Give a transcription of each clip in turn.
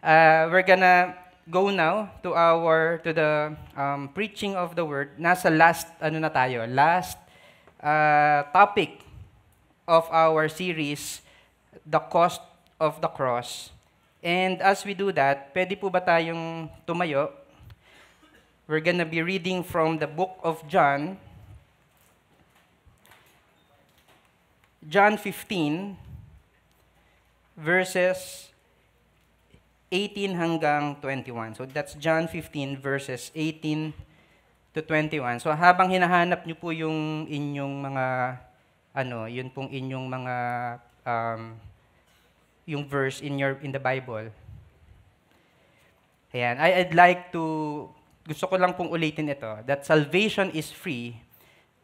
We're gonna go now to the preaching of the word. Nasa last na tayo, last topic of our series, the cost of the cross. And as we do that, pwede po ba tayong tumayo? We're gonna be reading from the book of John, John 15, verses 18 hanggang 21. So that's John 15 verses 18 to 21. So habang hinahanap niyo po yung inyong mga yun pong inyong mga yung verse in the Bible. Ayan, I'd like to gusto ko lang pong ulitin ito, that salvation is free,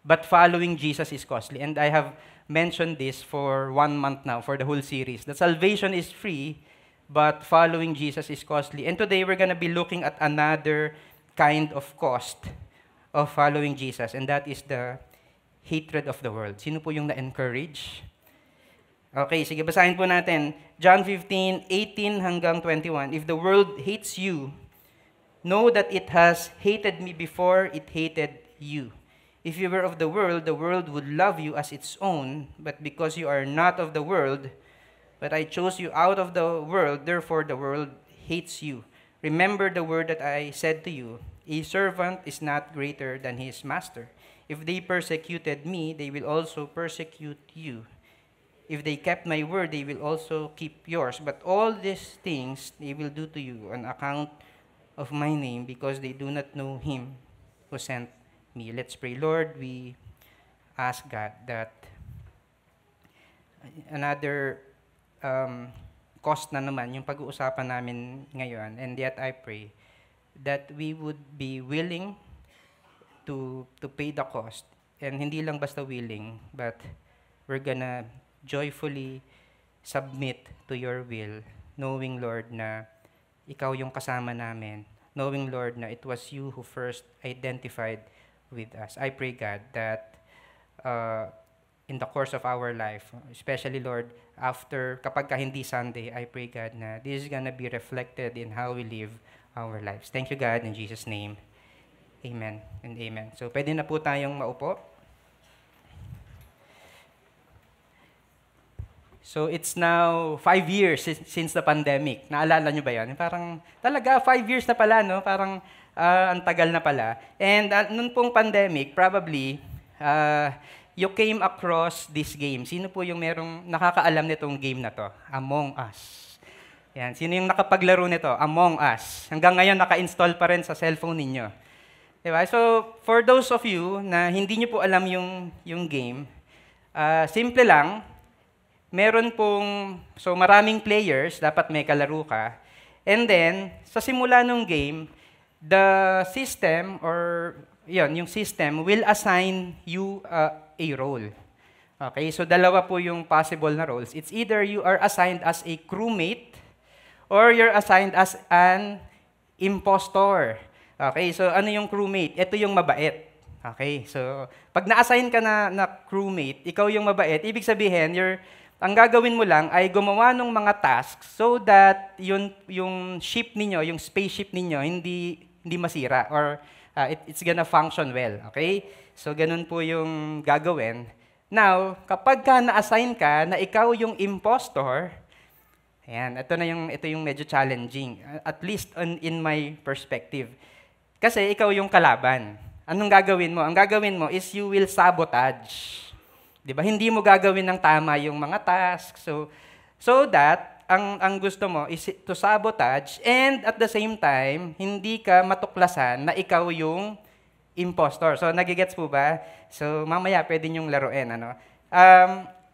but following Jesus is costly. And I have mentioned this for 1 month now, for the whole series. That salvation is free, but following Jesus is costly. And today, we're going to be looking at another kind of cost of following Jesus, and that is the hatred of the world. Sino po yung na-encourage? Okay, sige, basahin po natin. John 15, 18 hanggang 21. If the world hates you, know that it has hated me before it hated you. If you were of the world would love you as its own, but because you are not of the world, but I chose you out of the world, therefore the world hates you. Remember the word that I said to you, a servant is not greater than his master. If they persecuted me, they will also persecute you. If they kept my word, they will also keep yours. But all these things they will do to you on account of my name, because they do not know him who sent me. Let's pray. Lord, we ask God that another cost na naman yung pag-uusapan namin ngayon, and yet I pray that we would be willing to pay the cost, and hindi lang basta willing, but we're gonna joyfully submit to your will, knowing, Lord, na ikaw yung kasama namin, knowing, Lord, na it was you who first identified with us. I pray, God, that in the course of our life, especially, Lord, kapag hindi Sunday, I pray, God, na this is gonna be reflected in how we live our lives. Thank you, God, in Jesus' name. Amen and amen. So, pwede na po tayong maupo. So, it's now 5 years since the pandemic. Naalala nyo ba yan? Parang, talaga, 5 years na pala, no? Parang, ang tagal na pala. And noon pong pandemic, probably, you came across this game. Sino po yung merong nakakaalam nitong game na to? Among Us. Yan. Sino yung nakapaglaro nito? Among Us. Hanggang ngayon, naka-install pa rin sa cellphone ninyo. Diba? So, for those of you na hindi nyo po alam yung game, simple lang, meron pong, so maraming players, dapat may kalaro ka. And then, sa simula ng game, the system, or yung system, will assign you a role. Okay, so dalawa po yung possible na roles. It's either you are assigned as a crewmate or you're assigned as an impostor. Okay, so ano yung crewmate? Ito yung mabait. Okay, so pag na-assign ka na crewmate, ikaw yung mabait, ibig sabihin, ang gagawin mo lang ay gumawa ng mga tasks so that yung ship ninyo, yung spaceship ninyo, hindi masira or it's gonna function well. Okay? So, ganun po yung gagawin. Now, kapag ka na-assign ka na ikaw yung impostor, ayan, ito yung medyo challenging, at least in my perspective. Kasi ikaw yung kalaban. Anong gagawin mo? Ang gagawin mo is you will sabotage. Diba? Hindi mo gagawin ng tama yung mga tasks. So that, ang gusto mo is to sabotage, and at the same time, hindi ka matuklasan na ikaw yung impostor. So, nagigets po ba? So, mamaya pwede nyong laruin.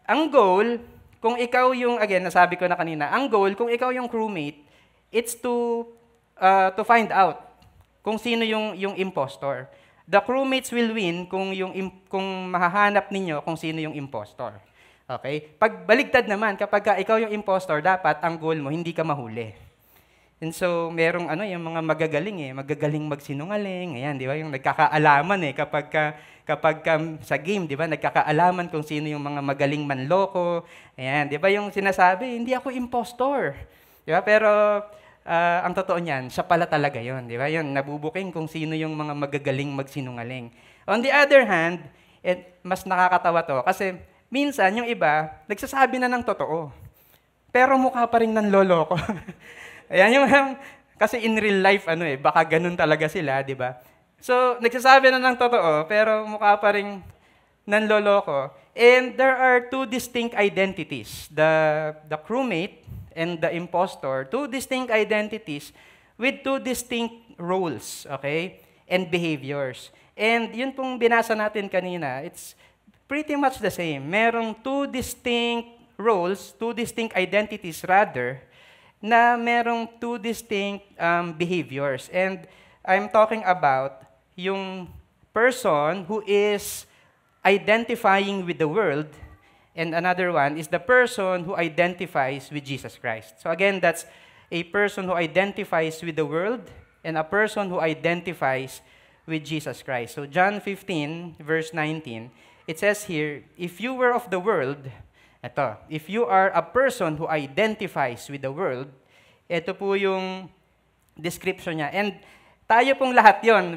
Ang goal, kung ikaw yung, again, nasabi ko na kanina, ang goal, kung ikaw yung crewmate, it's to find out kung sino yung impostor. The crewmates will win kung mahahanap ninyo kung sino yung impostor. Okay? Pag baligtad naman, kapag ikaw yung impostor, dapat ang goal mo, hindi ka mahuli. And so, merong yung mga magagaling magsinungaling, ayan, di ba? Yung nagkakaalaman kapag sa game, di ba? Nagkakaalaman kung sino yung mga magaling manloko. Ayan, di ba yung sinasabi, hindi ako impostor. Di ba? Pero ang totoo niyan, siya pala talaga yon, di ba? Yun, nabubuking kung sino yung mga magagaling magsinungaling. On the other hand, mas nakakatawa to kasi minsan yung iba, nagsasabi na ng totoo, pero mukha pa rin ng loloko. Ayan yung, kasi in real life, baka ganun talaga sila, di ba? So, nagsasabi na ng totoo, pero mukha pa rin nanloloko. And there are two distinct identities, the crewmate and the impostor, two distinct identities with two distinct roles, okay, and behaviors. And yun pong binasa natin kanina, it's pretty much the same. Merong two distinct roles, two distinct identities rather, na merong two distinct behaviors. And I'm talking about yung person who is identifying with the world, and another one is the person who identifies with Jesus Christ. So again, that's a person who identifies with the world and a person who identifies with Jesus Christ. So John 15, verse 19, it says here, if you were of the world, if you are a person who identifies with the world, ito po yung description niya. And tayo pong lahat yon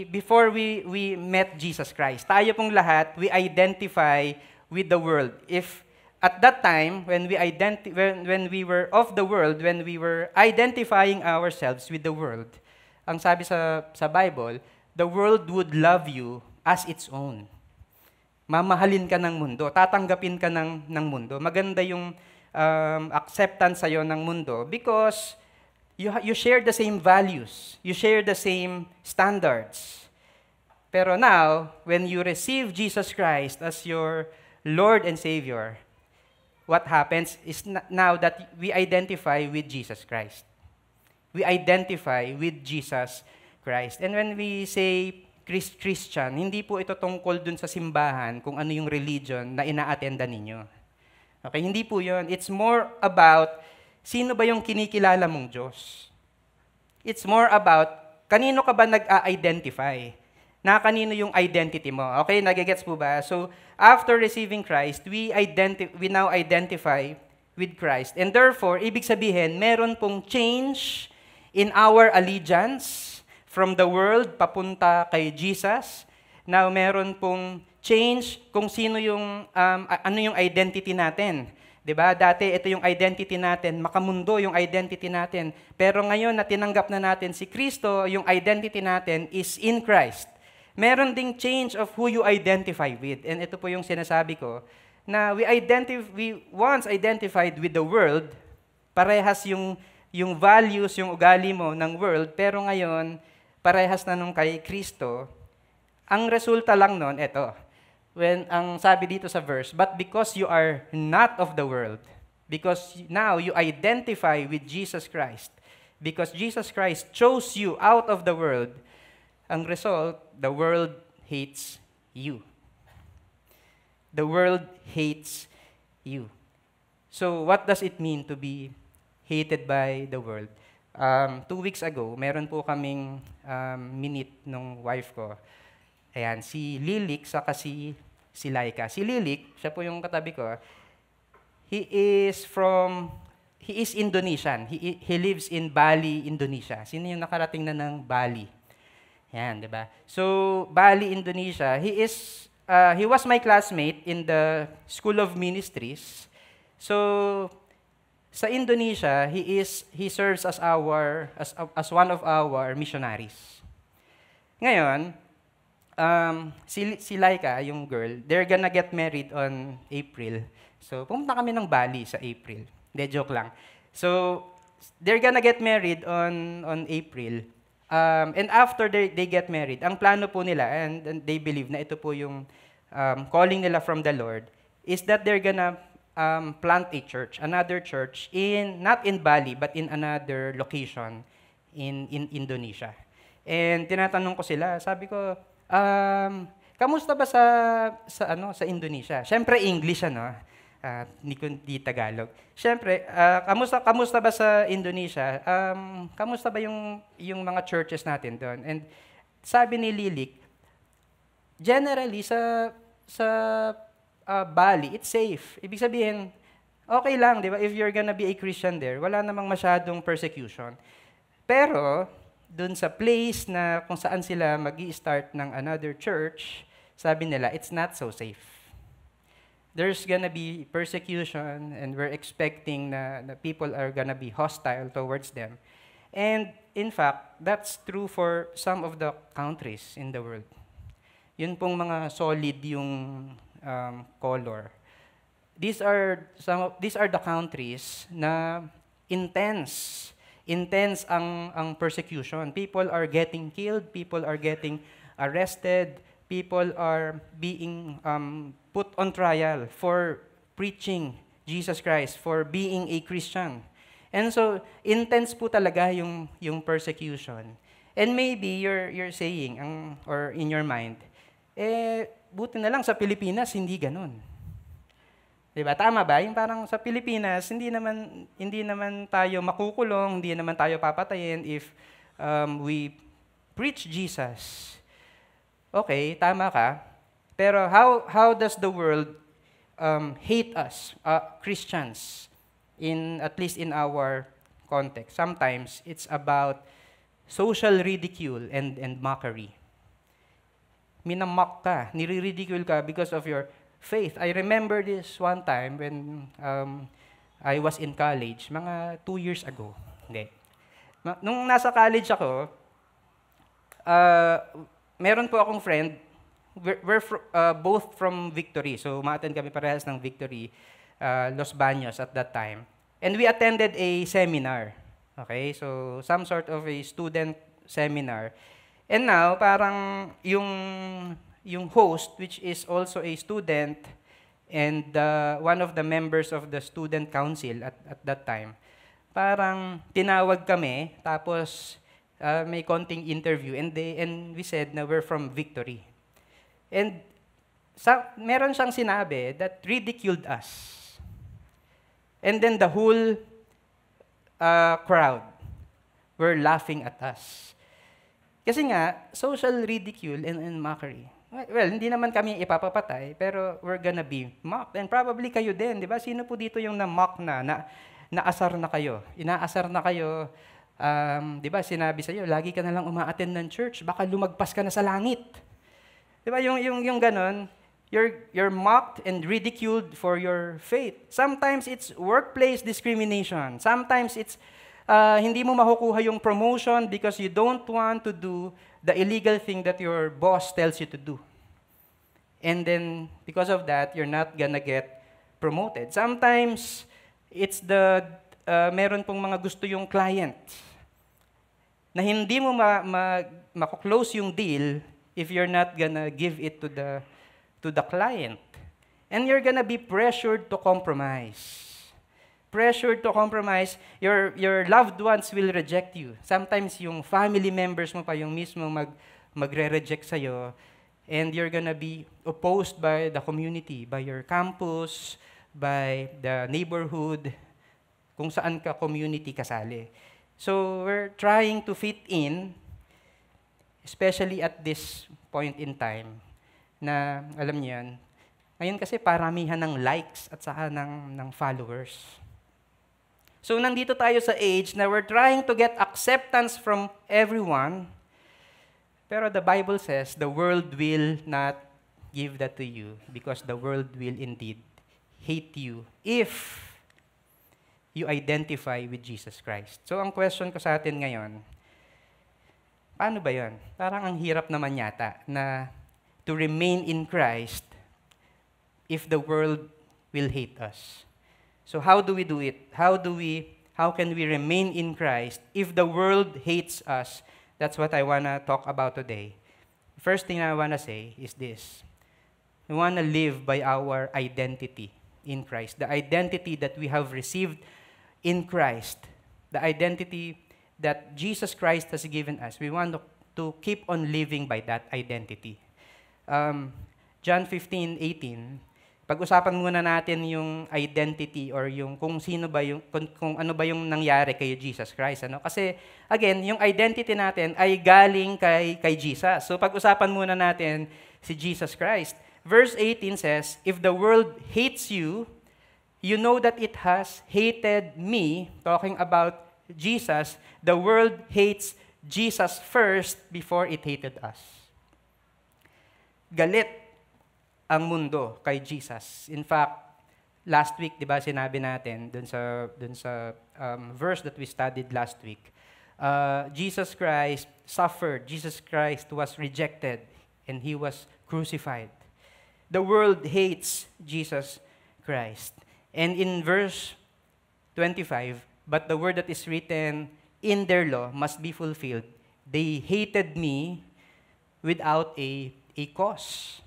before we met Jesus Christ, tayo pong lahat, we identify with the world. If at that time, when we were of the world, when we were identifying ourselves with the world, ang sabi sa Bible, the world would love you as its own. Mamahalin ka ng mundo, tatanggapin ka ng mundo. Maganda yung acceptance sa'yo ng mundo because you share the same values. You share the same standards. Pero now, when you receive Jesus Christ as your Lord and Savior, what happens is now that we identify with Jesus Christ. We identify with Jesus Christ. And when we say Christian, hindi po ito tungkol dun sa simbahan kung ano yung religion na ina-attenda ninyo. Okay, hindi po yun. It's more about sino ba yung kinikilala mong Diyos? It's more about, kanino ka ba nag-a-identify? Na kanino yung identity mo? Okay, nagigets po ba? So, after receiving Christ, we now identify with Christ. And therefore, ibig sabihin, meron pong change in our allegiance from the world papunta kay Jesus. Now, meron pong change kung sino yung, ano yung identity natin. Diba? Dati, ito yung identity natin, makamundo yung identity natin. Pero ngayon na tinanggap na natin si Kristo, yung identity natin is in Christ. Meron ding change of who you identify with. And ito po yung sinasabi ko, na we once identified with the world, parehas yung values, yung ugali mo ng world, pero ngayon, parehas na nung kay Kristo. Ang resulta lang nun, ito, ang sabi dito sa verse, but because you are not of the world, because now you identify with Jesus Christ, because Jesus Christ chose you out of the world, ang result, the world hates you. The world hates you. So what does it mean to be hated by the world? 2 weeks ago, meron po kaming minute nung wife ko. Ayan, si Lilik saka si Laika. Si Lilik, siya po yung katabi ko, he is Indonesian. He lives in Bali, Indonesia. Sino yung nakarating na ng Bali? Yan, di ba? So, Bali, Indonesia, he was my classmate in the School of Ministries. So, sa Indonesia, he serves as one of our missionaries. Ngayon, si Laika, yung girl, they're gonna get married on April. So, pumunta kami ng Bali sa April. Hindi, joke lang. So, they're gonna get married on April. And after they get married, ang plano po nila, and they believe na ito po yung calling nila from the Lord, is that they're gonna plant a church, another church, not in Bali, but in another location in Indonesia. And tinatanong ko sila, sabi ko, kamusta ba sa Indonesia? Siyempre English hindi Tagalog. Siyempre, kamusta ba sa Indonesia? Kamusta ba yung mga churches natin doon? And sabi ni Lilik, generally sa Bali, it's safe. Ibig sabihin, Okay lang, di ba? If you're gonna be a Christian there, wala namang masyadong persecution. Pero, dun sa place na kung saan sila mag-i-start ng another church, sabi nila, it's not so safe. There's gonna be persecution and we're expecting na people are gonna be hostile towards them. And in fact, that's true for some of the countries in the world. Yun pong mga solid yung color. These are the countries na intense ang persecution. People are getting killed, people are getting arrested, people are being put on trial for preaching Jesus Christ, for being a Christian. And so, intense po talaga yung persecution. And maybe you're saying, or in your mind, buti na lang sa Pilipinas, hindi ganun. Diba? Tama ba? Yung parang sa Pilipinas, hindi naman tayo makukulong, hindi naman tayo papatayin if we preach Jesus. Okay, tama ka. Pero how does the world hate us, Christians, at least in our context? Sometimes it's about social ridicule and mockery. Minamock ka, nire-ridicule ka because of your faith. I remember this one time when I was in college, mga 2 years ago. Hindi. Nung nasa college ako, meron po akong friend, we're both from Victory. So, ma-attend kami parehas ng Victory, Los Baños at that time. And we attended a seminar. Okay? So, some sort of a student seminar. And now, parang yung host, which is also a student and one of the members of the student council at that time, parang tinawag kami, tapos may konting interview, and we said na we're from Victory. And meron siyang sinabi that ridiculed us. And then the whole crowd were laughing at us. Kasi nga, social ridicule and mockery. Well, hindi naman kami ipapapatay, pero we're gonna be mocked. And probably kayo din, di ba? Sino po dito yung na-mock naasar na kayo? Inaasar na kayo, di ba? Sinabi sa'yo, lagi ka na lang uma-attend ng church, baka lumagpas ka na sa langit. Di ba? Yung ganon, you're mocked and ridiculed for your faith. Sometimes it's workplace discrimination. Sometimes it's hindi mo makukuha yung promotion because you don't want to do the illegal thing that your boss tells you to do. And then, because of that, you're not gonna get promoted. Sometimes, it's meron pong mga gusto yung client na hindi mo mako-close yung deal if you're not gonna give it to the client. And you're gonna be pressured to compromise. Pressured to compromise, your loved ones will reject you. Sometimes yung family members mo pa yung mismo magre-reject sa'yo, and you're gonna be opposed by the community, by your campus, by the neighborhood, kung saan ka community kasali. So we're trying to fit in, especially at this point in time, na alam niyo yan, ngayon kasi paramihan ng likes at saka ng followers. So, nandito tayo sa age na we're trying to get acceptance from everyone, pero the Bible says the world will not give that to you because the world will indeed hate you if you identify with Jesus Christ. So, ang question ko sa atin ngayon, paano ba yun? Parang ang hirap naman yata na to remain in Christ if the world will hate us. So how do we do it? How can we remain in Christ if the world hates us? That's what I want to talk about today. First thing I want to say is this. We want to live by our identity in Christ. The identity that we have received in Christ. The identity that Jesus Christ has given us. We want to keep on living by that identity. John 15:18. Pag-usapan muna natin yung identity or yung kung ano ba yung nangyari kay Jesus Christ, ano? Kasi again, yung identity natin ay galing kay Jesus. So pag-usapan muna natin si Jesus Christ. Verse 18 says, "If the world hates you, you know that it has hated me, talking about Jesus, the world hates Jesus first before it hated us. Galit ang mundo kay Jesus. In fact, last week, di ba, sinabi natin dun sa verse that we studied last week, Jesus Christ suffered, Jesus Christ was rejected, and He was crucified. The world hates Jesus Christ. And in verse 25, but the word that is written in their law must be fulfilled. They hated me without a cause.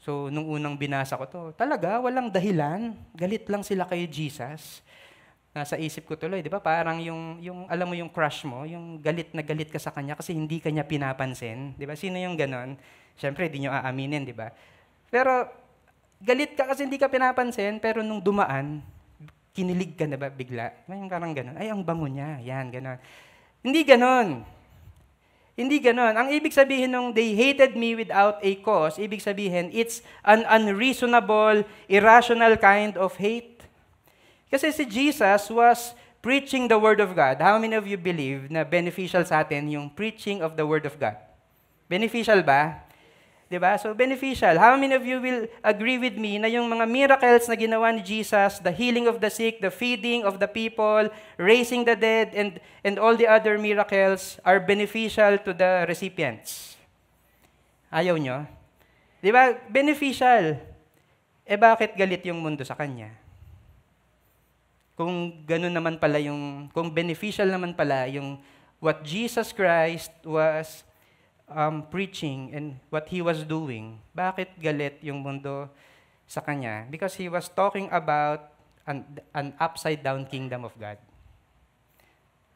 So, nung unang binasa ko to, talaga, walang dahilan. Galit lang sila kay Jesus. Nasa isip ko tuloy, di ba? Parang yung alam mo yung crush mo, yung galit na galit ka sa kanya kasi hindi kanya pinapansin. Di ba? Sino yung ganon? Siyempre, di nyo aaminin, di ba? Pero, galit ka kasi hindi ka pinapansin, pero nung dumaan, kinilig ka na ba bigla? May parang ganon. Ay, ang bango niya. Yan, ganon. Hindi ganon. Hindi ganon. Ang ibig sabihin nung they hated me without a cause, ibig sabihin, it's an unreasonable, irrational kind of hate. Kasi si Jesus was preaching the Word of God. How many of you believe na beneficial sa atin yung preaching of the Word of God? Beneficial ba? Diba? So, beneficial. How many of you will agree with me na yung mga miracles na ginawa ni Jesus, the healing of the sick, the feeding of the people, raising the dead, and all the other miracles are beneficial to the recipients? Ayaw nyo? Diba? Beneficial. Eh bakit galit yung mundo sa Kanya? Kung ganun naman pala kung beneficial naman pala yung what Jesus Christ was preaching and what He was doing, bakit galit yung mundo sa Kanya? Because He was talking about an upside-down kingdom of God.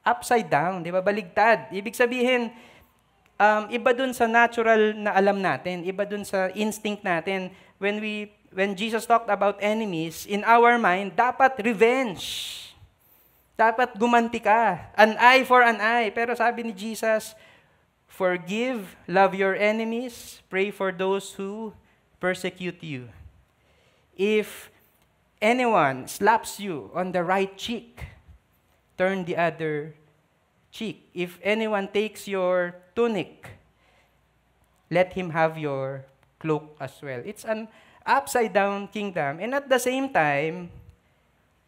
Upside down, di ba? Baligtad. Ibig sabihin, iba dun sa natural na alam natin, iba dun sa instinct natin. When Jesus talked about enemies, in our mind, dapat revenge. Dapat gumanti ka. An eye for an eye. Pero sabi ni Jesus, forgive, love your enemies, pray for those who persecute you. If anyone slaps you on the right cheek, turn the other cheek. If anyone takes your tunic, let him have your cloak as well. It's an upside-down kingdom. And at the same time,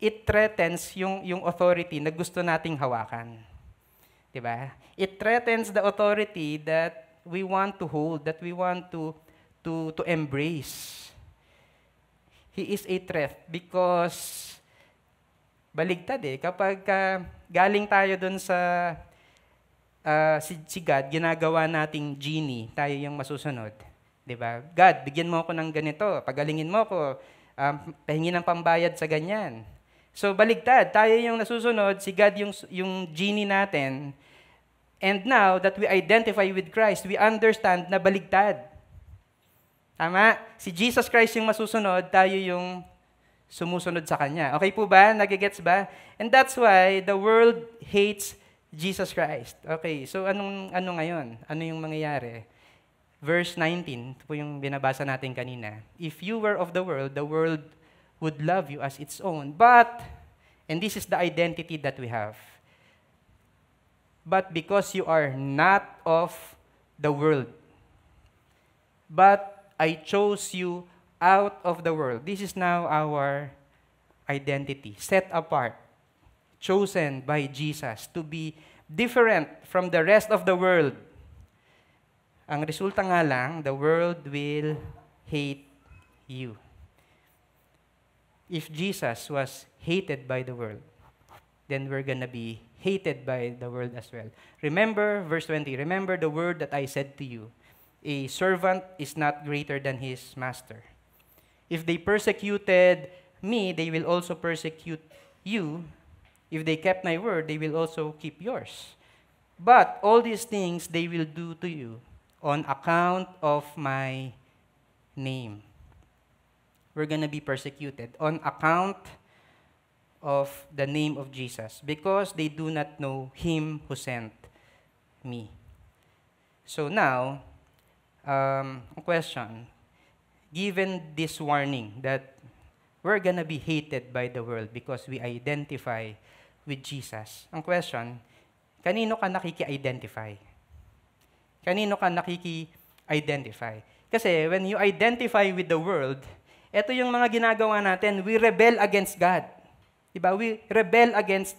it threatens yung authority na gusto nating hawakan. Diba? It threatens the authority that we want to hold, that we want to embrace. He is a threat because baligtad kapag galing tayo dun sa si God, ginagawa nating genie, tayo yung masusunod. Diba? God, bigyan mo ako ng ganito, pagalingin mo ako, pahingin ng pambayad sa ganyan. So baligtad, tayo yung nasusunod, si God yung genie natin. And now that we identify with Christ, we understand na baligtad. Tama? Si Jesus Christ yung masusunod, tayo yung sumusunod sa Kanya. Okay po ba? Nagigets ba? And that's why the world hates Jesus Christ. Okay, so ano ngayon? Ano yung mangyayari? Verse 19, ito po yung binabasa natin kanina. If you were of the world would love you as its own. But, and this is the identity that we have, but because you are not of the world, but I chose you out of the world. This is now our identity, set apart, chosen by Jesus to be different from the rest of the world. Ang resulta nga lang, the world will hate you. If Jesus was hated by the world, then we're gonna be hated by the world as well. Remember, verse 20, remember the word that I said to you, a servant is not greater than his master. If they persecuted me, they will also persecute you. If they kept my word, they will also keep yours. But all these things they will do to you on account of my name. We're going to be persecuted on account of the name of Jesus because they do not know Him who sent me. So now, question. Given this warning that we're gonna be hated by the world because we identify with Jesus. Ang question, kanino ka nakiki-identify? Kanino ka nakiki-identify? Kasi when you identify with the world, ito yung mga ginagawa natin, we rebel against God. Diba? We rebel against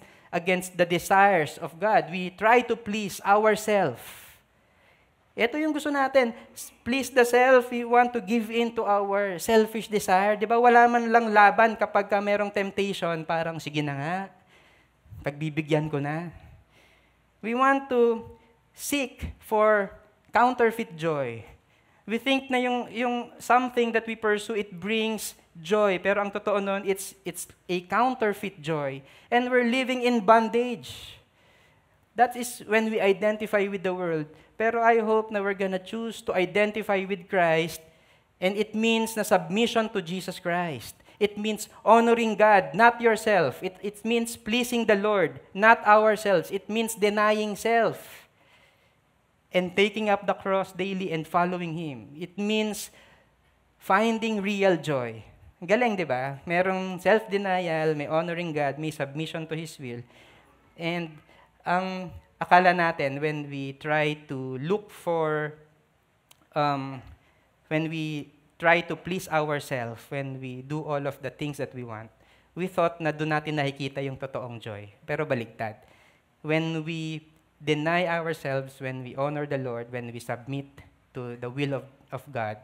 the desires of God. We try to please ourselves. Ito yung gusto natin, please the self. We want to give in to our selfish desire. Diba? Wala man lang laban kapag merong temptation, parang sige na nga, pagbibigyan ko na. We want to seek for counterfeit joy. We think na yung something that we pursue, it brings joy. Pero ang totoo nun, it's a counterfeit joy. And we're living in bondage. That is when we identify with the world. Pero I hope na we're gonna choose to identify with Christ. And it means na submission to Jesus Christ. It means honoring God, not yourself. It means pleasing the Lord, not ourselves. It means denying self and taking up the cross daily and following Him. It means finding real joy. Galing, di ba? Merong self-denial, may honoring God, may submission to His will. And ang akala natin when we try to look for, when we try to please ourselves, when we do all of the things that we want, we thought na doon natin nakikita yung totoong joy. Pero baligtad. When we deny ourselves, when we honor the Lord, when we submit to the will of God,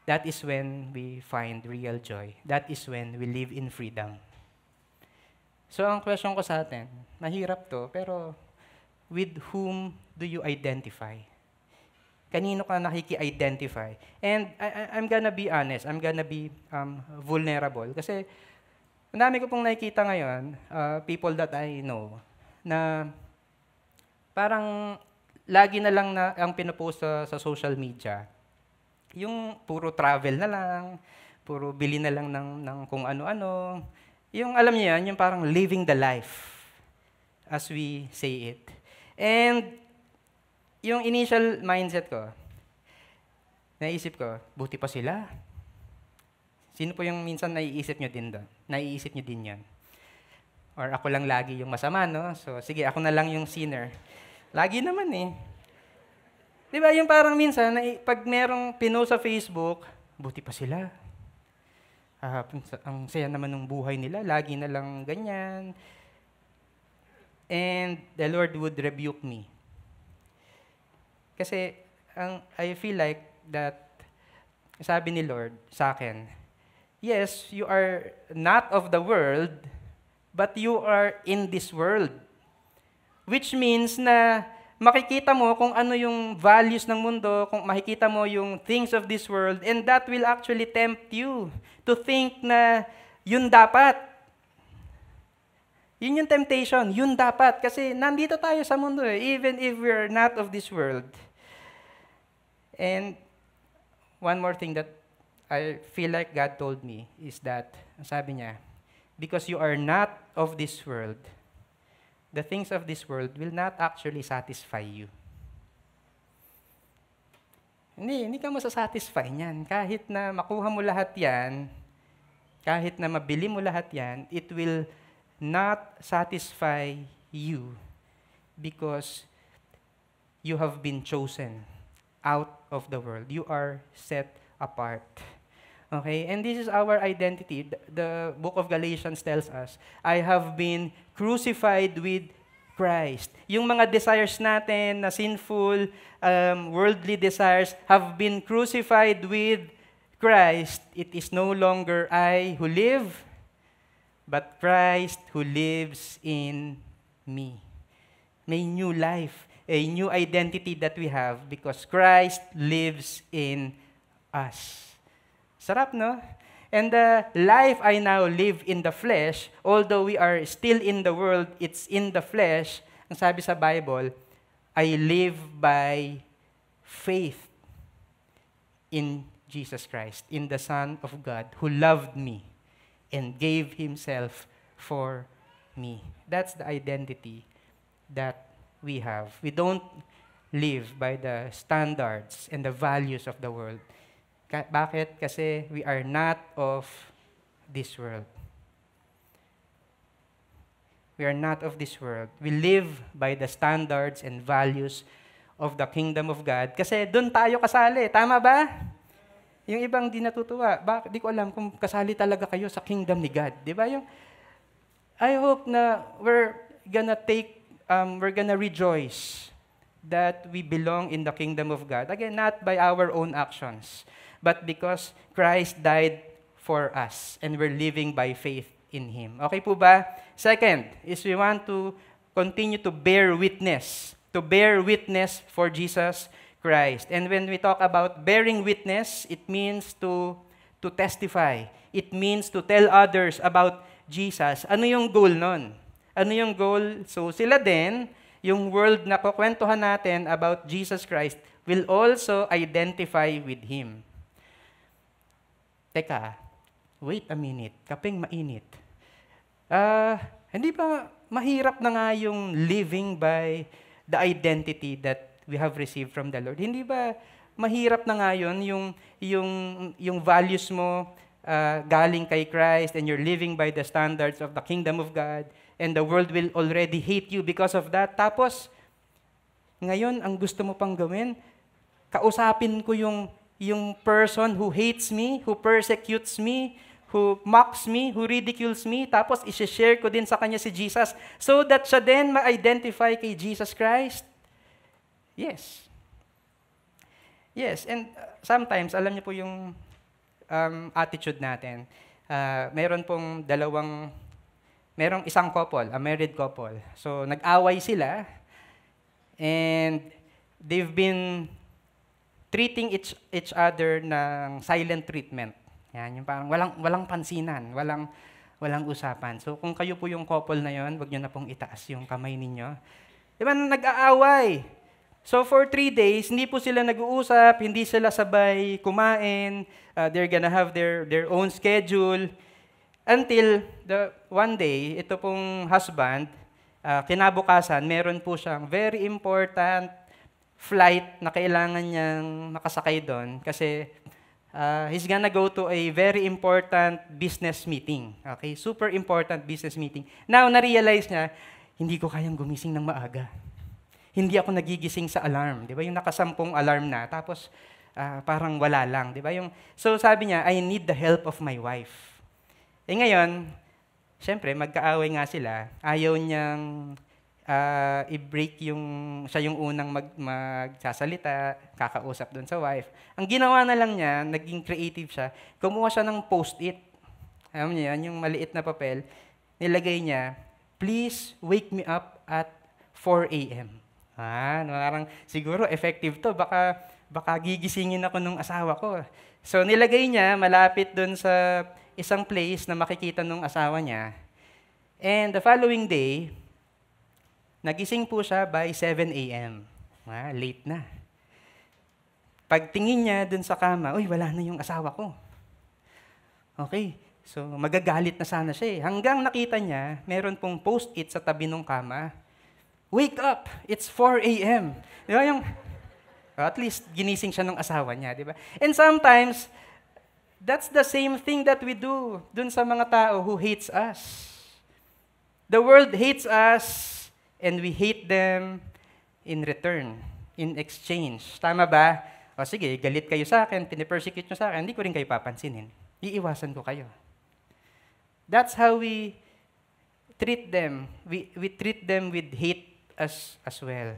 that is when we find real joy. That is when we live in freedom. So ang question ko sa atin, mahirap to, pero with whom do you identify? Kanino ka nakiki-identify? And I'm gonna be honest, I'm gonna be vulnerable. Kasi ang dami ko pong nakikita ngayon, people that I know, na parang lagi na lang na ang pinupost sa social media, yung puro travel na lang, puro bili na lang ng kung ano-ano. Yung alam niyo yan, yung parang living the life, as we say it. And yung initial mindset ko, naisip ko, buti pa sila. Sino po yung minsan naiisip nyo din doon? Naiisip nyo din yan. Or ako lang lagi yung masama, no? So, sige, ako na lang yung sinner. Lagi naman eh. Di ba, yung parang minsan, pag merong pinost sa Facebook, buti pa sila. Ang saya naman ng buhay nila, lagi na lang ganyan. And the Lord would rebuke me. Kasi, I feel like that, sabi ni Lord sa akin, yes, you are not of the world, but you are in this world. Which means na makikita mo kung ano yung values ng mundo, kung makikita mo yung things of this world, and that will actually tempt you to think na yun dapat. Yun yung temptation, yun dapat. Kasi nandito tayo sa mundo even if we're not of this world. And one more thing that I feel like God told me is that, sabi niya, because you are not of this world, the things of this world will not actually satisfy you. Hindi ka masasatisfy niyan. Kahit na makuha mo lahat yan, kahit na mabili mo lahat yan, it will not satisfy you because you have been chosen out of the world. You are set apart. Okay? And this is our identity. The book of Galatians tells us, I have been crucified with Christ. Yung mga desires natin na sinful, worldly desires have been crucified with Christ. It is no longer I who live, but Christ who lives in me. May new life, a new identity that we have because Christ lives in us. Sarap, no? And the life I now live in the flesh, although we are still in the world, it's in the flesh. Ang sabi sa Bible, I live by faith in Jesus Christ, in the Son of God, who loved me and gave Himself for me. That's the identity that we have. We don't live by the standards and the values of the world. Bakit? Kasi we are not of this world. We are not of this world. We live by the standards and values of the kingdom of God. Kasi doon tayo kasali. Tama ba? Yung ibang di natutuwa. Di ko alam kung kasali talaga kayo sa kingdom ni God. Di ba? I hope na we're gonna rejoice that we belong in the kingdom of God. Again, not by our own actions, but because Christ died for us and we're living by faith in Him. Okay po ba? Second, is we want to continue to bear witness for Jesus Christ. And when we talk about bearing witness, it means to testify. It means to tell others about Jesus. Ano yung goal nun? Ano yung goal? So sila din, yung world na kukwentuhan natin about Jesus Christ will also identify with Him. Teka, wait a minute, kapeng mainit. Hindi ba mahirap na nga yung living by the identity that we have received from the Lord? Hindi ba mahirap na nga yun, yung values mo galing kay Christ and you're living by the standards of the kingdom of God and the world will already hate you because of that. Tapos, ngayon, ang gusto mo pang gawin, kausapin ko yung person who hates me, who persecutes me, who mocks me, who ridicules me, tapos isi-share ko din sa kanya si Jesus so that siya din ma-identify kay Jesus Christ? Yes. Yes, and sometimes, alam niyo po yung attitude natin. Merong isang couple, a married couple. So, nag-away sila and they've been treating each other ng silent treatment. Yan, yung parang walang pansinan, walang usapan. So kung kayo po yung couple na yon, wag niyo na pong itaas yung kamay ninyo. Diba, nag-aaway. So for 3 days, hindi po sila nag-uusap, hindi sila sabay kumain, they're gonna have their own schedule. Until one day, ito pong husband, kinabukasan, meron po siyang very important flight na kailangan niyang makasakay doon kasi he's gonna go to a very important business meeting. Okay? Super important business meeting. Now, na-realize niya, hindi ko kayang gumising ng maaga. Hindi ako nagigising sa alarm. Di ba? Yung nakasampung alarm na. Tapos, parang wala lang. Di ba? So, sabi niya, I need the help of my wife. Ngayon, syempre, magkaaway nga sila. Ayaw niyang i-break siya yung unang magsasalita, kakausap doon sa wife. Ang ginawa na lang niya, naging creative siya, kumuha siya ng post-it. Alam niyo yan, yung maliit na papel, nilagay niya, please wake me up at 4 a.m. Parang siguro effective to, baka gigisingin ako nung asawa ko. So nilagay niya malapit doon sa isang place na makikita nung asawa niya. And the following day, nagising po siya by 7 a.m. Late na. Pagtingin niya dun sa kama, wala na yung asawa ko. Okay, so magagalit na sana siya. Hanggang nakita niya, meron pong post-it sa tabi ng kama, wake up, it's 4 a.m. Di ba at least ginising siya ng asawa niya, di ba? And sometimes, that's the same thing that we do dun sa mga tao who hates us. The world hates us, and we hate them in return, in exchange. Tama ba? O sige, galit kayo sa akin, pinipersecute nyo sa akin, hindi ko rin kayo papansinin. Iiwasan ko kayo. That's how we treat them. We treat them with hate as well.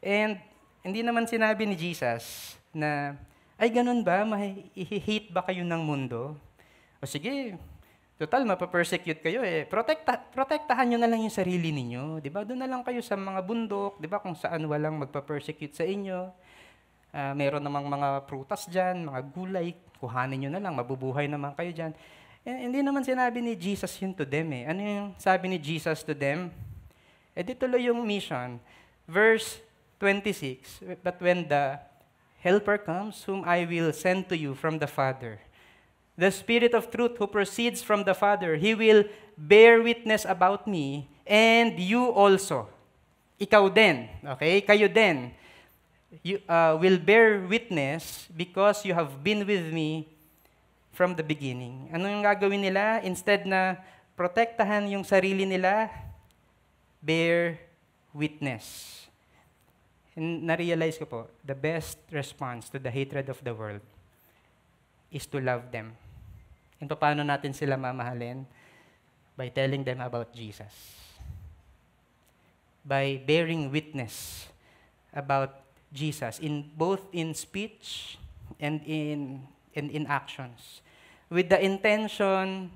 And hindi naman sinabi ni Jesus na, ay ganun ba? I-hate ba kayo ng mundo? O sige, total, mapapersecute kayo eh. Protektahan nyo na lang yung sarili ninyo. Diba? Doon na lang kayo sa mga bundok, diba? Kung saan walang magpapersecute sa inyo. Meron namang mga prutas dyan, mga gulay, kuhanin nyo na lang, mabubuhay naman kayo dyan. Hindi naman sinabi ni Jesus yun to them eh. Ano yung sabi ni Jesus to them? Di tuloy yung mission. Verse 26, but when the Helper comes, whom I will send to you from the Father, the Spirit of truth who proceeds from the Father, He will bear witness about me, and you also. Ikaw din, okay? Kayo din. You will bear witness because you have been with me from the beginning. Ano yung gagawin nila? Instead na protektahan yung sarili nila, bear witness. And na-realize ko po, the best response to the hatred of the world is to love them. And paano natin sila mamahalin? By telling them about Jesus. By bearing witness about Jesus, both in speech and in actions. With the intention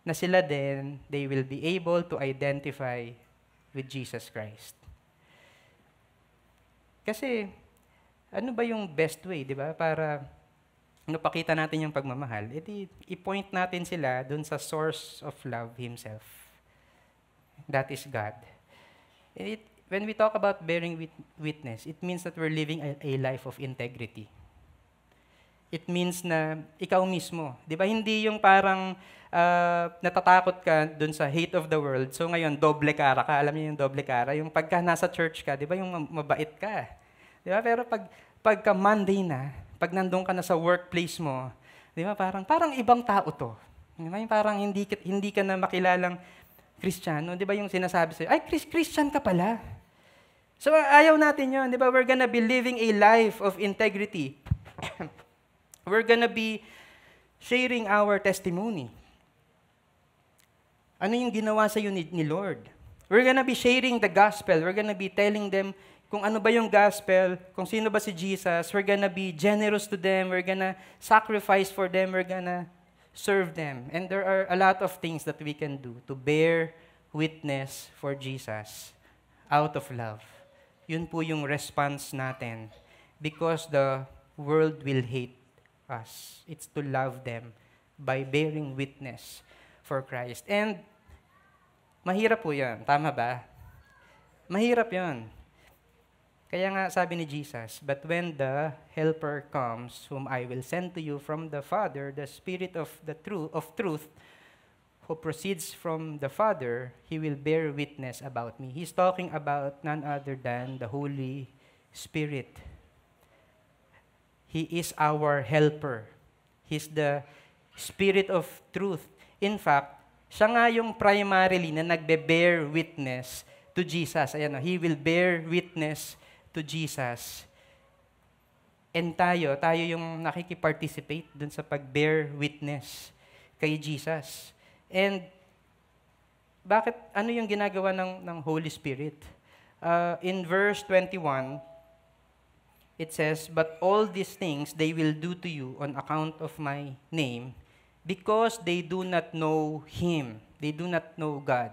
na sila din, they will be able to identify with Jesus Christ. Kasi, ano ba yung best way, di ba? Para napakita natin yung pagmamahal, i-point natin sila dun sa source of love Himself. That is God. When we talk about bearing witness, it means that we're living a life of integrity. It means na ikaw mismo, di ba? Hindi yung parang natatakot ka dun sa hate of the world. So ngayon, doble kara ka. Alam niyo yung doble kara? Yung pagka nasa church ka, di ba yung mabait ka? Di ba? Pero pagka Monday na, pag nandun ka na sa workplace mo, di ba? Parang ibang tao to. Di ba? Yung parang hindi ka na makilalang Kristiyano. Di ba yung sinasabi sa'yo, ay, Christian ka pala. So ayaw natin yun. Di ba? We're gonna be living a life of integrity. We're gonna be sharing our testimony. Ano yung ginawa sa'yo ni Lord? We're gonna be sharing the gospel. We're gonna be telling them kung ano ba yung gospel, kung sino ba si Jesus. We're gonna be generous to them. We're gonna sacrifice for them. We're gonna serve them. And there are a lot of things that we can do to bear witness for Jesus out of love. Yun po yung response natin. Because the world will hate us. It's to love them by bearing witness for Christ. And mahirap po yan. Tama ba? Mahirap yan. Kaya nga sabi ni Jesus, but when the Helper comes, whom I will send to you from the Father, the Spirit of truth, who proceeds from the Father, He will bear witness about me. He's talking about none other than the Holy Spirit. He is our helper. He's the Spirit of truth. In fact, siya nga yung primarily na nagbe-bear witness to Jesus. Ayan, He will bear witness to Jesus. And tayo yung nakikiparticipate dun sa pag-bear witness kay Jesus. And bakit, ano yung ginagawa ng Holy Spirit? In verse 21, it says, but all these things they will do to you on account of my name, because they do not know Him. They do not know God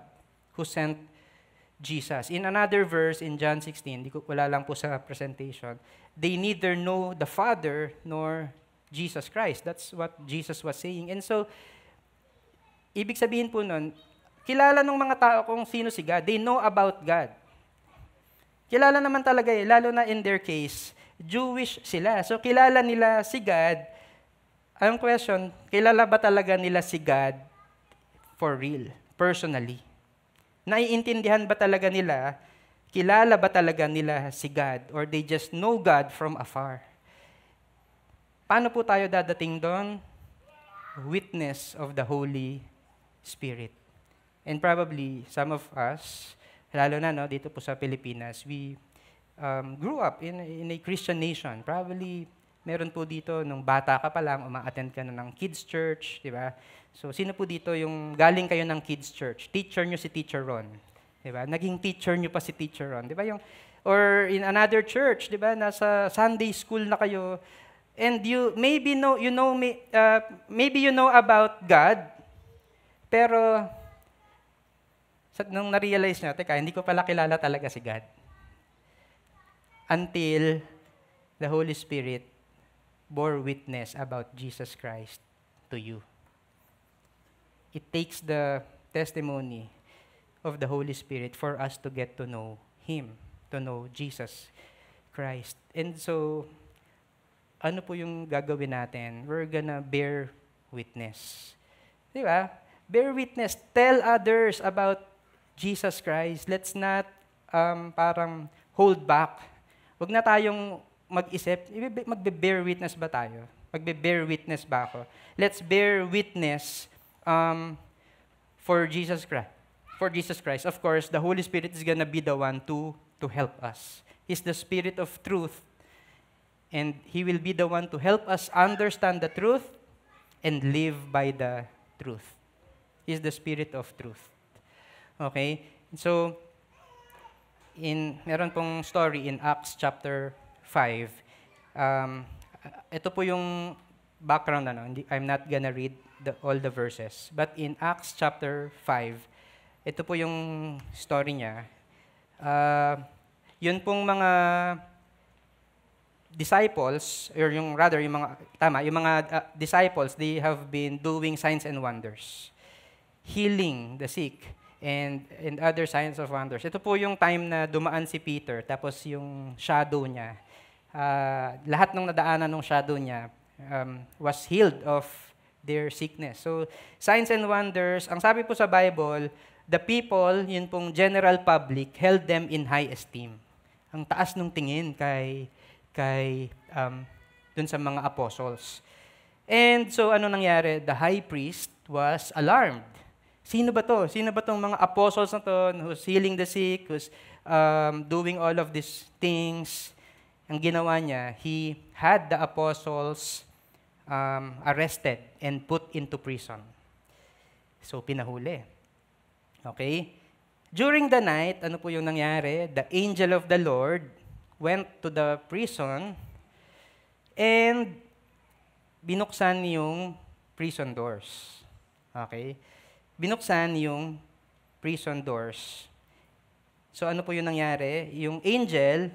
who sent Jesus. In another verse, in John 16, wala lang po sa presentation, they neither know the Father nor Jesus Christ. That's what Jesus was saying. And so, ibig sabihin po nun, kilala ng mga tao kung sino si God. They know about God. Kilala naman talaga lalo na in their case, Jewish sila. So, kilala nila si God. Ang question, kilala ba talaga nila si God for real, personally? Naiintindihan ba talaga nila, kilala ba talaga nila si God, or they just know God from afar? Paano po tayo dadating doon? Witness of the Holy Spirit. And probably, some of us, lalo na dito po sa Pilipinas, we grew up in a Christian nation. Probably, meron po dito, nung bata ka pa lang, uma-attend ka na ng kids church, di ba? So, sino po dito yung galing kayo ng kids church? Teacher nyo si Teacher Ron. Di ba? Naging teacher nyo pa si Teacher Ron. Di ba? Or in another church, di ba? Nasa Sunday school na kayo. And maybe you know about God, pero nung na-realize nyo, teka, hindi ko pala kilala talaga si God. Until the Holy Spirit bore witness about Jesus Christ to you. It takes the testimony of the Holy Spirit for us to get to know Him, to know Jesus Christ. And so, ano po yung gagawin natin? We're gonna bear witness. Di ba? Bear witness. Tell others about Jesus Christ. Let's not hold back. Huwag na tayong mag-isip, magbe-bear witness ba tayo? Magbe-bear witness ba ako? Let's bear witness for Jesus Christ. For Jesus Christ. Of course, the Holy Spirit is gonna be the one to help us. He's the Spirit of truth. And He will be the one to help us understand the truth and live by the truth. He's the Spirit of truth. Okay? So, meron pong story in Acts chapter 5. Ito po yung background, I'm not gonna read all the verses. But in Acts chapter 5, ito po yung story niya. Yun pong mga disciples, or yung mga disciples, they have been doing signs and wonders. Healing the sick, and other signs of wonders. Ito po yung time na dumaan si Peter, tapos yung shadow niya, lahat ng nadaanan ng shadow niya was healed of their sickness. So, signs and wonders, ang sabi po sa Bible, the people, yun pong general public, held them in high esteem. Ang taas ng tingin dun sa mga apostles. And so, ano nangyari? The high priest was alarmed. Sino ba to? Sino ba tong mga apostles na to who's healing the sick, who's doing all of these things? Ang ginawa niya, he had the apostles arrested and put into prison. So, pinahuli. Okay? During the night, ano po yung nangyari? The angel of the Lord went to the prison and binuksan yung prison doors. Okay? Binuksan yung prison doors. So, ano po yung nangyari? Yung angel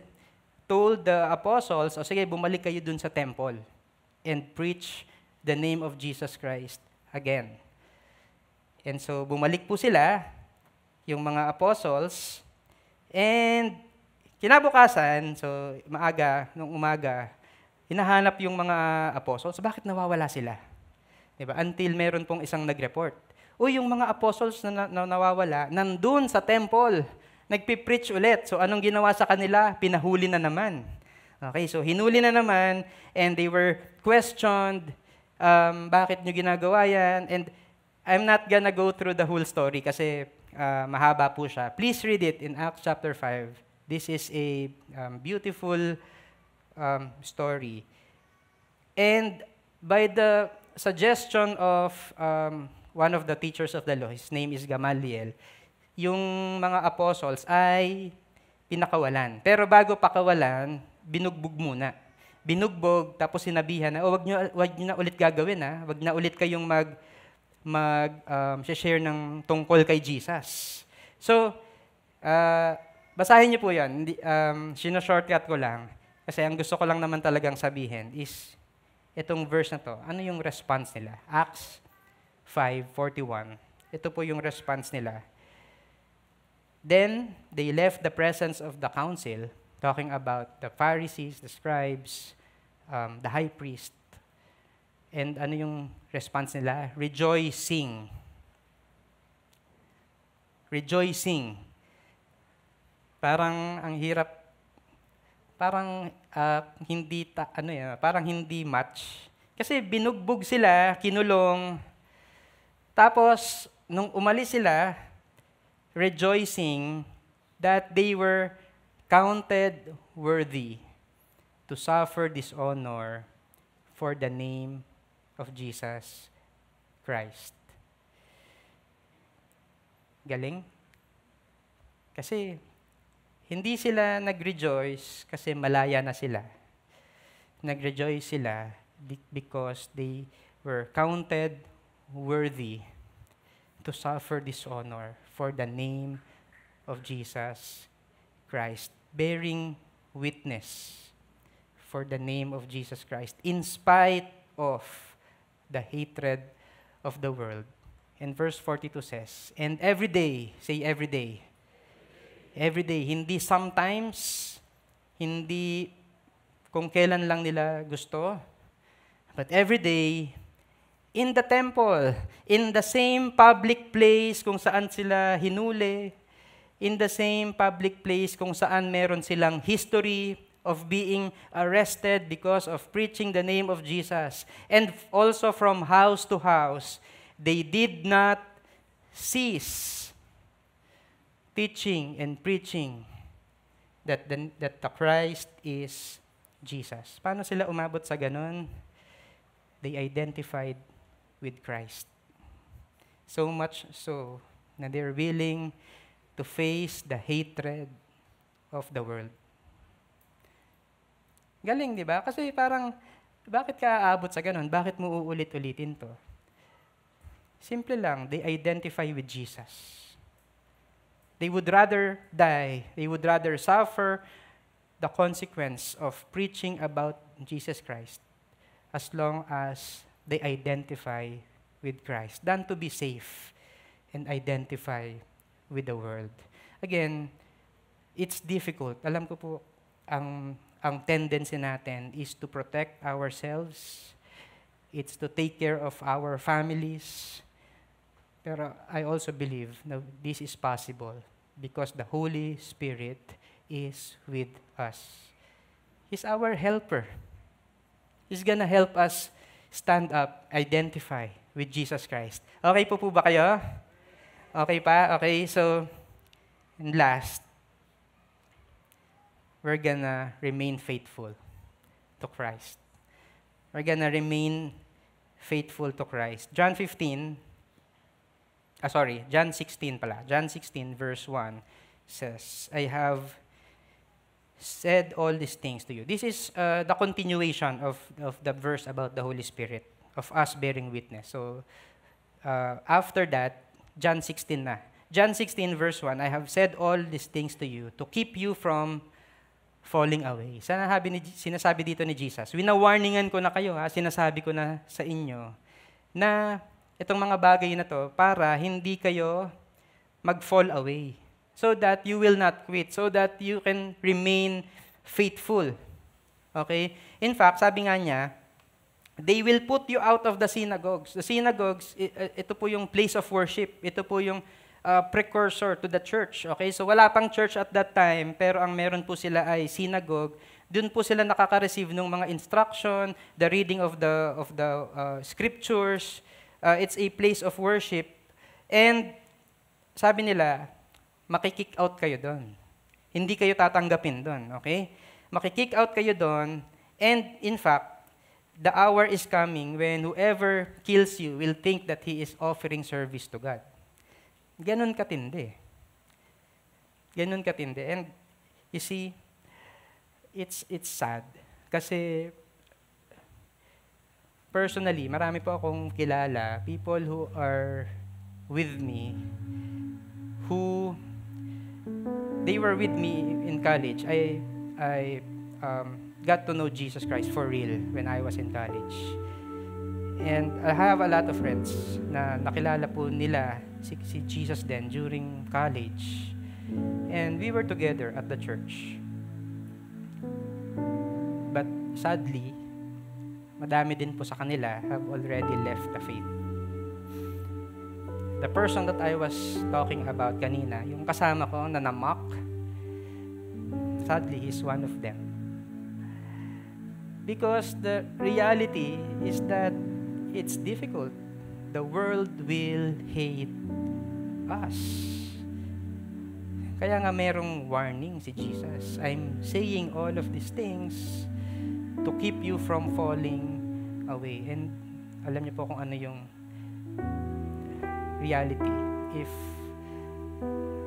told the apostles, sige, bumalik kayo dun sa temple and preach the name of Jesus Christ again. And so, bumalik po sila, yung mga apostles, and kinabukasan, so nung umaga, hinahanap yung mga apostles, bakit nawawala sila? Diba? Until meron pong isang nag-report. Yung mga apostles na nawawala, nandun sa temple, nagpipreach ulit. So, anong ginawa sa kanila? Pinahuli na naman. Okay, so hinuli na naman, and they were questioned, bakit nyo ginagawa yan? And I'm not gonna go through the whole story kasi mahaba po siya. Please read it in Acts chapter 5. This is a beautiful story. And by the suggestion of one of the teachers of the law, his name is Gamaliel, yung mga apostles ay pinakawalan. Pero bago pakawalan, binugbog muna. Binugbog, tapos sinabihan na, wag nyo na ulit gagawin, wag na ulit kayong share ng tungkol kay Jesus. So, basahin niyo po yan. Sino-shortcut ko lang. Kasi ang gusto ko lang naman talagang sabihin is, itong verse na to, ano yung response nila? Acts 5:41. Ito po yung response nila. Then, they left the presence of the council, talking about the Pharisees, the scribes, the high priest. And ano yung response nila? Rejoicing. Rejoicing. Parang ang hirap, parang parang hindi match. Kasi binugbog sila, kinulong, tapos nung umalis sila, rejoicing that they were counted worthy to suffer dishonor for the name of Jesus Christ. Galing? Kasi hindi sila nag-rejoice kasi malaya na sila. Nag-rejoice sila because they were counted worthy to suffer dishonor for the name of Jesus Christ, bearing witness for the name of Jesus Christ, in spite of the hatred of the world. And verse 42 says, and every day, say every day, hindi sometimes, hindi kung kailan lang nila gusto, but every day, in the temple, in the same public place kung saan sila hinuli, in the same public place kung saan meron silang history of being arrested because of preaching the name of Jesus. And also from house to house, they did not cease teaching and preaching that the Christ is Jesus. Paano sila umabot sa ganun? They identified with Christ. So much so na they're willing to face the hatred of the world. Galing, di ba? Kasi parang, bakit ka aabot sa ganun? Bakit mo uulit-ulitin to? Simple lang, they identify with Jesus. They would rather die, they would rather suffer the consequence of preaching about Jesus Christ as long as they identify with Christ than to be safe and identify with the world. Again, it's difficult. Alam ko po, ang tendency natin is to protect ourselves. It's to take care of our families. Pero I also believe that this is possible because the Holy Spirit is with us. He's our helper. He's gonna help us stand up, identify with Jesus Christ. Okay po ba kayo? Okay pa? Okay, so, and last, we're gonna remain faithful to Christ. We're gonna remain faithful to Christ. John 16 pala. John 16 verse 1 says, I have said all these things to you. This is the continuation of the verse about the Holy Spirit, of us bearing witness. So, after that, John 16 na. John 16 verse 1, I have said all these things to you to keep you from falling away. Sinasabi dito ni Jesus, wina-warningan ko na kayo, sinasabi ko na sa inyo, na itong mga bagay na to para hindi kayo mag-fall away. So that you will not quit. So that you can remain faithful. Okay? In fact, sabi nga niya, they will put you out of the synagogues. The synagogues, ito po yung place of worship. Ito po yung precursor to the church. Okay? So wala pang church at that time, pero ang meron po sila ay synagogue. Doon po sila nakaka-receive ng mga instruction, the reading of the scriptures. It's a place of worship. And sabi nila, makikick out kayo doon. Hindi kayo tatanggapin doon, okay? Makikick out kayo doon, and in fact, the hour is coming when whoever kills you will think that he is offering service to God. Ganun katindi. Ganun katindi. And you see, it's sad. Kasi personally, marami po akong kilala, people who are with me, who they were with me in college. I got to know Jesus Christ for real when I was in college. And I have a lot of friends na nakilala po nila si Jesus then during college. And we were together at the church. But sadly, madami din po sa kanila have already left the faith. The person that I was talking about kanina, yung kasama ko na namak, sadly, he's one of them. Because the reality is that it's difficult. The world will hate us. Kaya nga merong warning si Jesus. I'm saying all of these things to keep you from falling away. And alam niyo po kung ano yung reality. If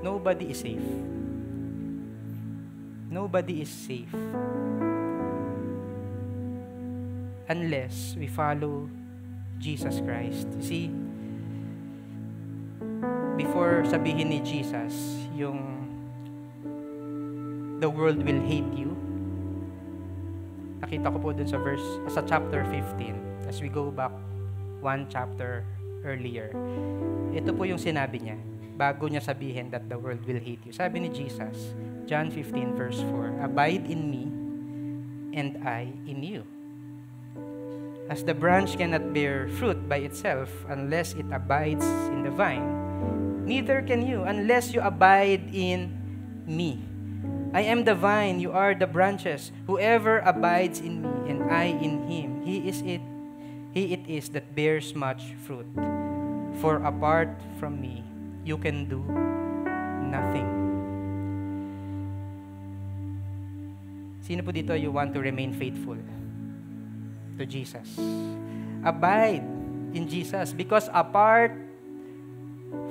nobody is safe, nobody is safe unless we follow Jesus Christ. See, before sabihin ni Jesus, yung the world will hate you, nakita ko po dun sa chapter 15, as we go back one chapter earlier. Ito po yung sinabi niya, bago niya sabihin that the world will hate you. Sabi ni Jesus, John 15 verse 4, abide in me, and I in you. As the branch cannot bear fruit by itself unless it abides in the vine, neither can you unless you abide in me. I am the vine, you are the branches. Whoever abides in me and I in him, he it is that bears much fruit. For apart from me, you can do nothing. Sino po dito you want to remain faithful to Jesus? Abide in Jesus, because apart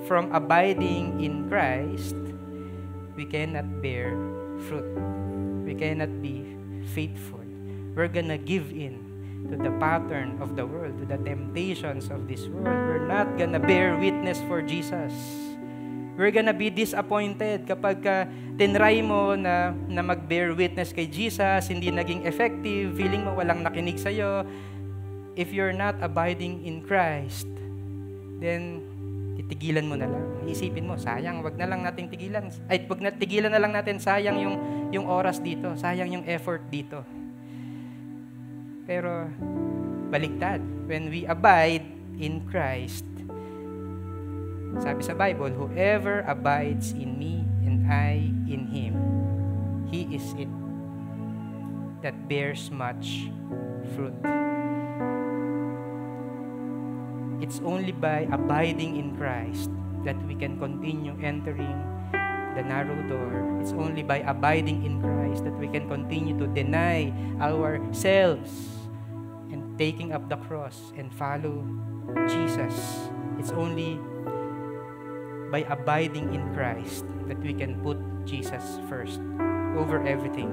from abiding in Christ, we cannot bear fruit. We cannot be faithful. We're gonna give in to the pattern of the world, to the temptations of this world. We're not gonna bear witness for Jesus. We're gonna be disappointed kapag tinry mo na mag-bear witness kay Jesus, hindi naging effective, feeling mo walang nakinig sa'yo. If you're not abiding in Christ, then titigilan mo na lang. Isipin mo, sayang, wag na lang nating tigilan. Tigilan na lang natin, sayang yung oras dito, sayang yung effort dito. Pero baliktad, when we abide in Christ, sabi sa Bible, whoever abides in me and I in him, he is it that bears much fruit. It's only by abiding in Christ that we can continue entering the narrow door. It's only by abiding in Christ that we can continue to deny ourselves and taking up the cross and follow Jesus. It's only by abiding in Christ that we can put Jesus first over everything.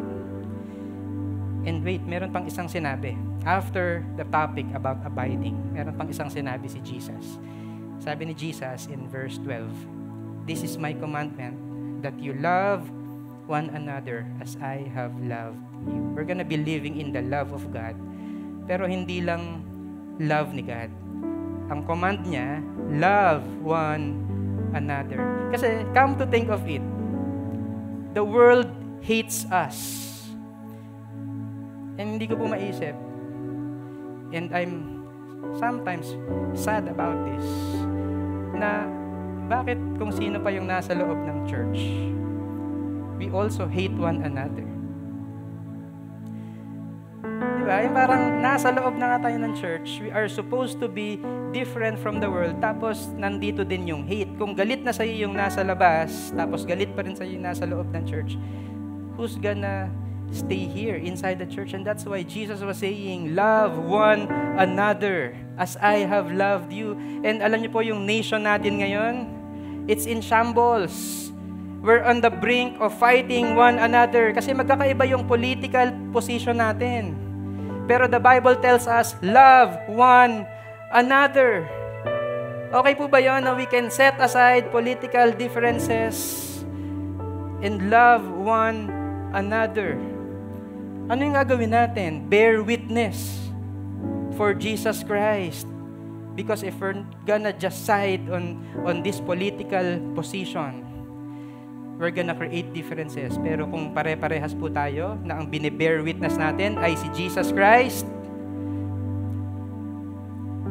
And wait, meron pang isang sinabi. After the topic about abiding, meron pang isang sinabi si Jesus. Sabi ni Jesus in verse 12, "This is my commandment, that you love one another as I have loved you." We're gonna be living in the love of God. Pero hindi lang love ni God. Ang command niya, love one another. Kasi, come to think of it, the world hates us. And hindi ko po maisip, and I'm sometimes sad about this, na bakit kung sino pa yung nasa loob ng church, we also hate one another. Diba? Yung parang nasa loob na nga tayo ng church, we are supposed to be different from the world, tapos nandito din yung hate. Kung galit na sa'yo yung nasa labas, tapos galit pa rin sa'yo yung nasa loob ng church, who's gonna stay here inside the church? And that's why Jesus was saying, love one another as I have loved you. And alam niyo po yung nation natin ngayon, it's in shambles. We're on the brink of fighting one another kasi magkakaiba yung political position natin. Pero the Bible tells us, love one another. Okay po ba yun na we can set aside political differences and love one another? Ano yung gagawin natin? Bear witness for Jesus Christ. Because if we're gonna just side on this political position, we're gonna create differences. Pero kung pare-parehas po tayo, na ang bine-bear witness natin ay si Jesus Christ,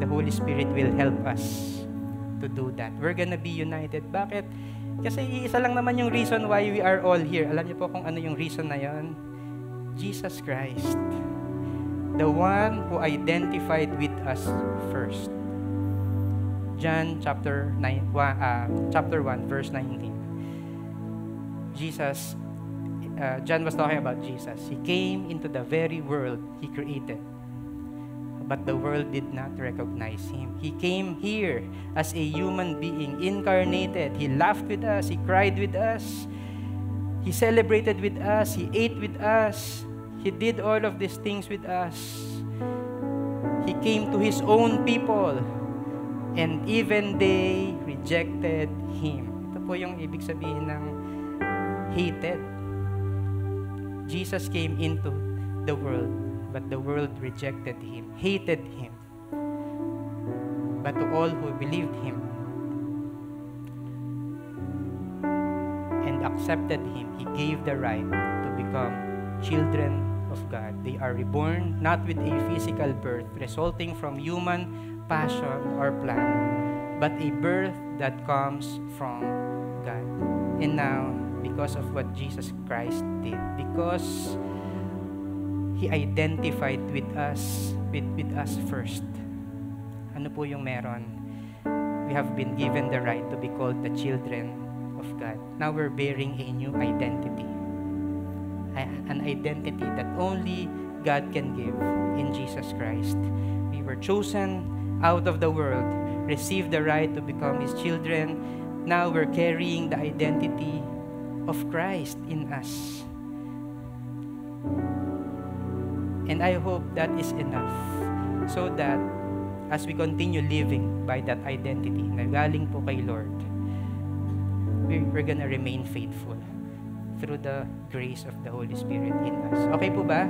the Holy Spirit will help us to do that. We're gonna be united. Bakit? Kasi isa lang naman yung reason why we are all here. Alam niyo po kung ano yung reason na yon? Jesus Christ, the one who identified with us first. John chapter 1, verse 19. John was talking about Jesus. He came into the very world He created, but the world did not recognize Him. He came here as a human being, incarnated. He laughed with us. He cried with us. He celebrated with us. He ate with us. He did all of these things with us. He came to His own people, and even they rejected Him. Ito po yung ibig sabihin ng hated. Jesus came into the world, but the world rejected Him, hated Him. But to all who believed Him and accepted Him, He gave the right to become children of God. They are reborn not with a physical birth resulting from human passion or plan, but a birth that comes from God. And now, because of what Jesus Christ did. Because He identified with us first. Ano po yung meron? We have been given the right to be called the children of God. Now we're bearing a new identity. An identity that only God can give in Jesus Christ. We were chosen out of the world, received the right to become His children. Now we're carrying the identity of Christ in us. And I hope that is enough so that as we continue living by that identity na galing po kay Lord, we're gonna remain faithful through the grace of the Holy Spirit in us. Okay po ba?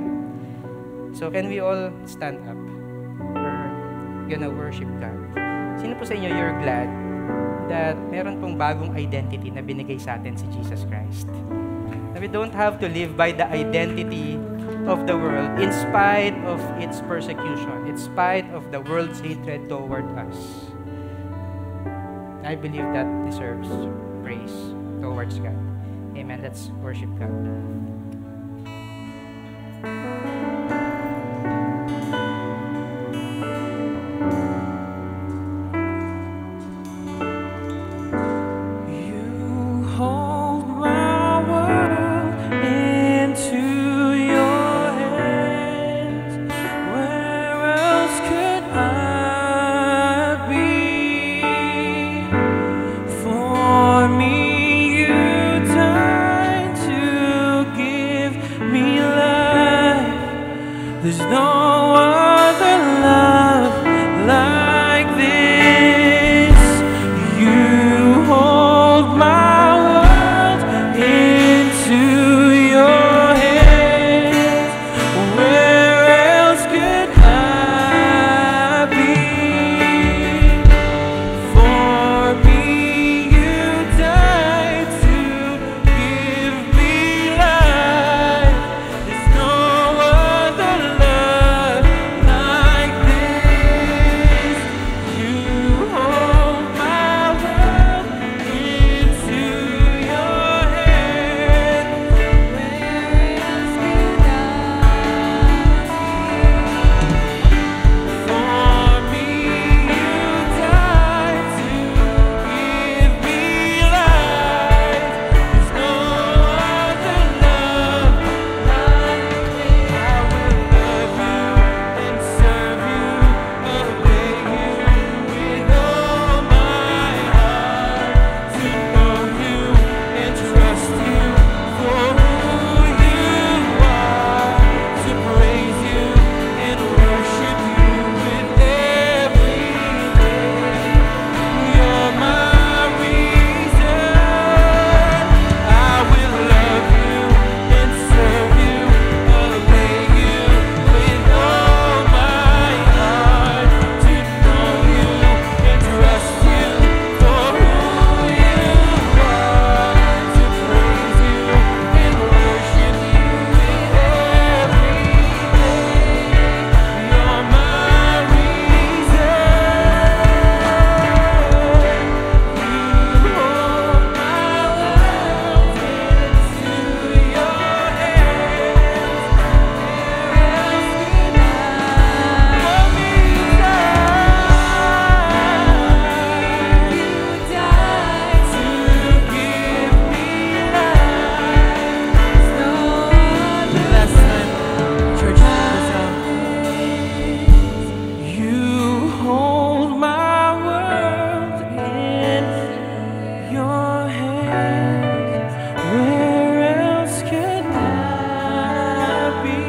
So can we all stand up? We're gonna worship God. Sino po sa inyo you're glad that meron pong bagong identity na binigay sa atin si Jesus Christ? That we don't have to live by the identity of the world in spite of its persecution, in spite of the world's hatred toward us. I believe that deserves praise towards God. Amen. Let's worship God. There's no other love like this. You hold my world into your hands. Where else could I be? For me you died to give me life. There's no other love like this. You hold my world into your hands. Where else could For me you died to give me life. There's no other love like this. I will love you and serve you, obey you with all my heart. To know you and trust you for who you are. To praise you and worship you with everything. You're my reason. I will love you and serve you, obey you with all my heart. To know you and trust you for who you are. To praise you and worship you with everything. You're my reason. You hold my world into your hands. Where else could I be? You died to give me life. Last time, church, this out. You hold my world in your hands. Where else could I be?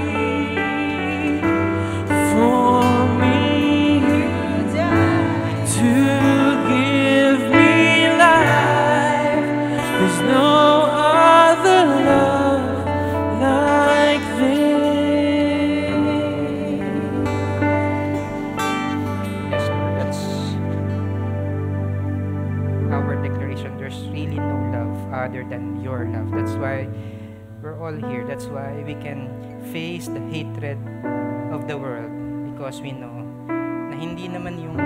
For me you died to give me life. There's no other love like this. Yes, Lord. That's our declaration. There's really no love other than your love. That's why we're all here. That's why we can face the hatred of the world, because we know na hindi naman yung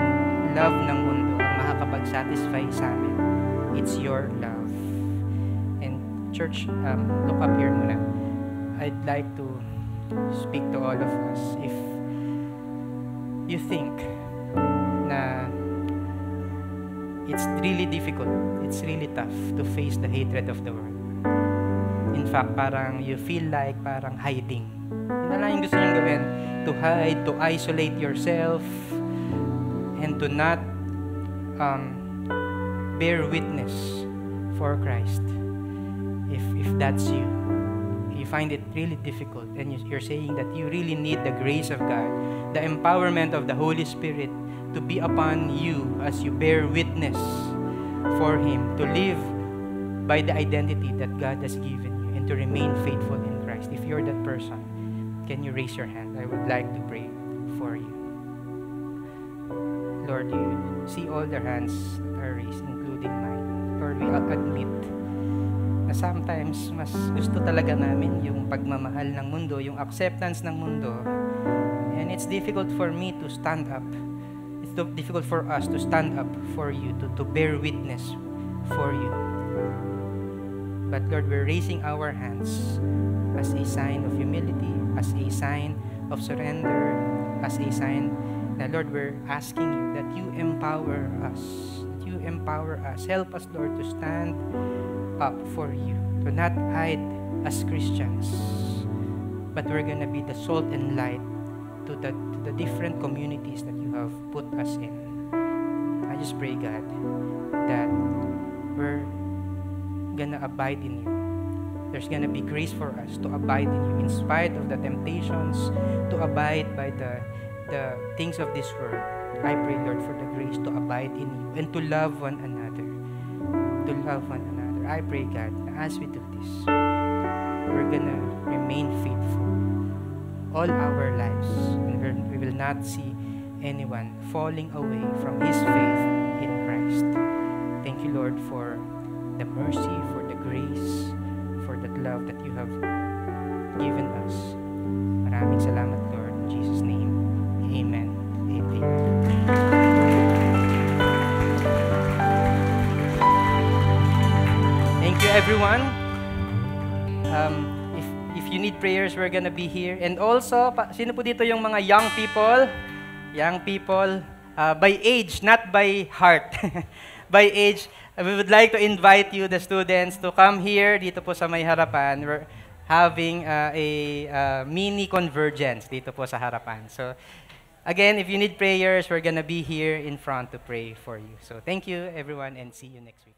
love ng mundo ang makakapag-satisfy sa amin. It's your love. And church, look up here muna. I'd like to speak to all of us. If you think na it's really difficult, it's really tough to face the hatred of the world. In fact, parang you feel like parang hiding. Yun na lang yung gusto niyong gawin. To hide, to isolate yourself, and to not bear witness for Christ. If that's you, you find it really difficult, and you're saying that you really need the grace of God, the empowerment of the Holy Spirit to be upon you as you bear witness for Him, to live by the identity that God has given you, and to remain faithful in Christ. If you're that person, can you raise your hand? I would like to pray for you. Lord, you see all the hands that are raised, including mine. Lord, we admit na sometimes mas gusto talaga namin yung pagmamahal ng mundo, yung acceptance ng mundo. And it's difficult for me to stand up. It's difficult for us to stand up for you, to bear witness for you. But Lord, we're raising our hands as a sign of humility, as a sign of surrender, as a sign that, Lord, we're asking you that you empower us. That you empower us. Help us, Lord, to stand up for you, to not hide as Christians, but we're gonna be the salt and light to the different communities that you have put us in. I just pray, God, that we're gonna abide in you. There's gonna be grace for us to abide in you in spite of the temptations, to abide by the things of this world. I pray, Lord, for the grace to abide in you and to love one another. To love one another. I pray, God, as we do this, we're gonna remain faithful all our lives, and we will not see anyone falling away from his faith in Christ. Thank you, Lord, for the mercy, for the grace, for that love that you have given us. Maraming salamat, Lord. In Jesus' name, amen. Amen. Thank you, everyone. If you need prayers, we're gonna be here. And also, sino po dito yung mga young people? Young people, by age, not by heart. By age, we would like to invite you, the students, to come here, dito po sa may harapan. We're having a mini convergence dito po sa harapan. So, again, if you need prayers, we're gonna be here in front to pray for you. So, thank you, everyone, and see you next week.